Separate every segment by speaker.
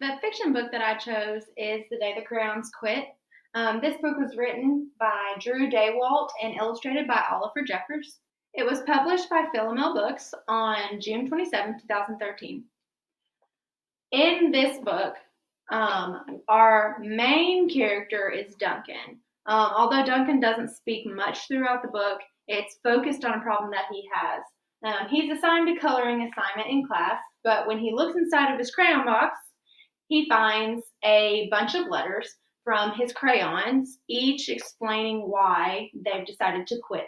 Speaker 1: The fiction book that I chose is The Day the Crayons Quit. This book was written by Drew Daywalt and illustrated by Oliver Jeffers. It was published by Philomel Books on June 27, 2013. In this book, our main character is Duncan. Although Duncan doesn't speak much throughout the book, it's focused on a problem that he has. He's assigned a coloring assignment in class, but when he looks inside of his crayon box, he finds a bunch of letters from his crayons, each explaining why they've decided to quit.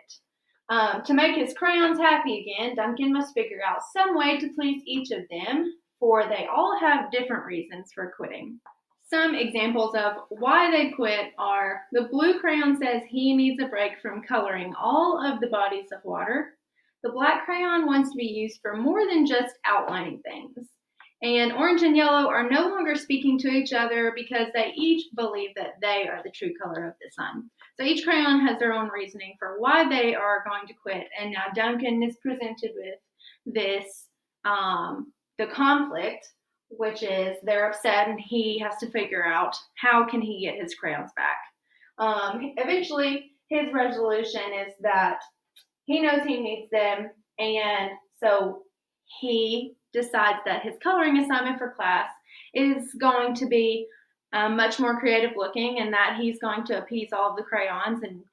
Speaker 1: To make his crayons happy again, Duncan must figure out some way to please each of them, for they all have different reasons for quitting. Some examples of why they quit are: the blue crayon says he needs a break from coloring all of the bodies of water. The black crayon wants to be used for more than just outlining things. And orange and yellow are no longer speaking to each other because they each believe that they are the true color of the sun. So each crayon has their own reasoning for why they are going to quit. And now Duncan is presented with this, the conflict, which is they're upset and he has to figure out how can he get his crayons back. Eventually, his resolution is that he knows he needs them, and so he decides that his coloring assignment for class is going to be much more creative looking, and that he's going to appease all of the crayons and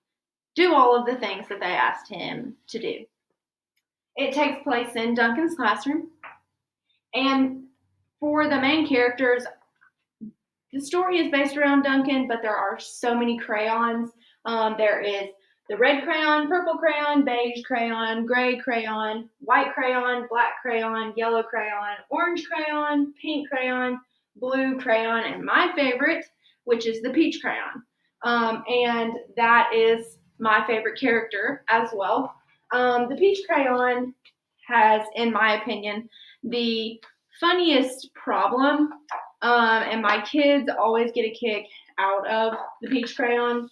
Speaker 1: do all of the things that they asked him to do. It takes place in Duncan's classroom, and for the main characters, the story is based around Duncan, but there are so many crayons. There is the red crayon, purple crayon, beige crayon, gray crayon, white crayon, black crayon, yellow crayon, orange crayon, pink crayon, blue crayon, and my favorite, which is the peach crayon. And that is my favorite character as well. The peach crayon has, in my opinion, the funniest problem, and my kids always get a kick out of the peach crayon.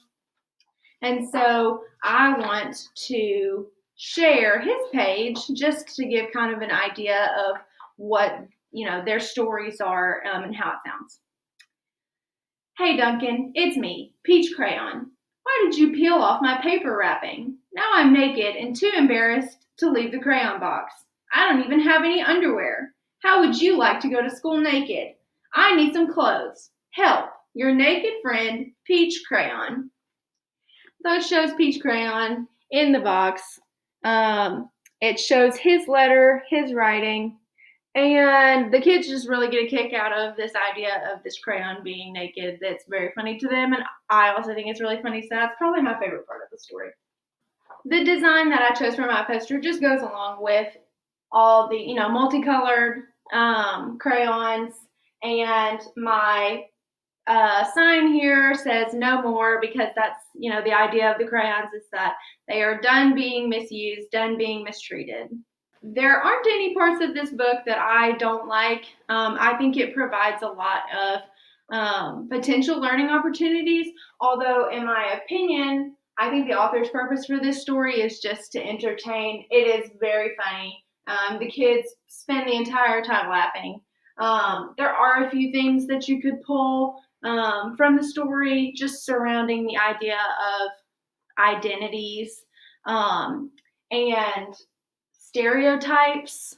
Speaker 1: And so I want to share his page just to give kind of an idea of what, their stories are, and how it sounds. Hey Duncan, it's me, Peach Crayon. Why did you peel off my paper wrapping? Now I'm naked and too embarrassed to leave the crayon box. I don't even have any underwear. How would you like to go to school naked? I need some clothes. Help, your naked friend, Peach Crayon. So it shows Peach Crayon in the box. It shows his letter, his writing, and the kids just really get a kick out of this idea of this crayon being naked. That's very funny to them, and I also think it's really funny, so that's probably my favorite part of the story. The design that I chose for my poster just goes along with all the, multicolored crayons, and my sign here says no more, because that's, the idea of the crayons is that they are done being misused, done being mistreated. There aren't any parts of this book that I don't like. I think it provides a lot of potential learning opportunities, although in my opinion, I think the author's purpose for this story is just to entertain. It is very funny. The kids spend the entire time laughing. There are a few things that you could pull from the story just surrounding the idea of identities, and stereotypes.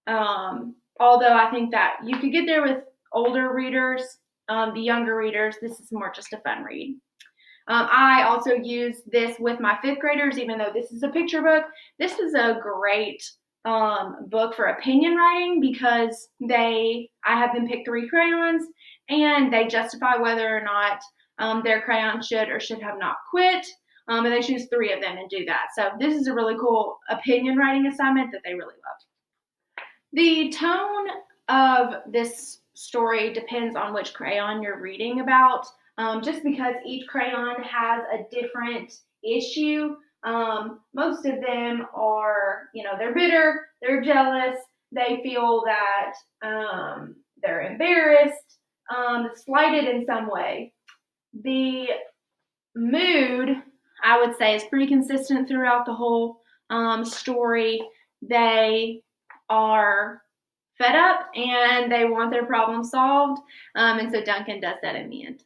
Speaker 1: Although I think that you could get there with older readers, the younger readers, this is more just a fun read. I also use this with my fifth graders, even though this is a picture book. This is a great book for opinion writing, because I have them pick 3 crayons, and they justify whether or not their crayon should or should have not quit, and they choose 3 of them and do that. So this is a really cool opinion writing assignment that they really love. The tone of this story depends on which crayon you're reading about, just because each crayon has a different issue. Most of them are, they're bitter, they're jealous, they feel that they're embarrassed, slighted in some way. The mood, I would say, is pretty consistent throughout the whole story. They are fed up and they want their problem solved. And so Duncan does that in the end.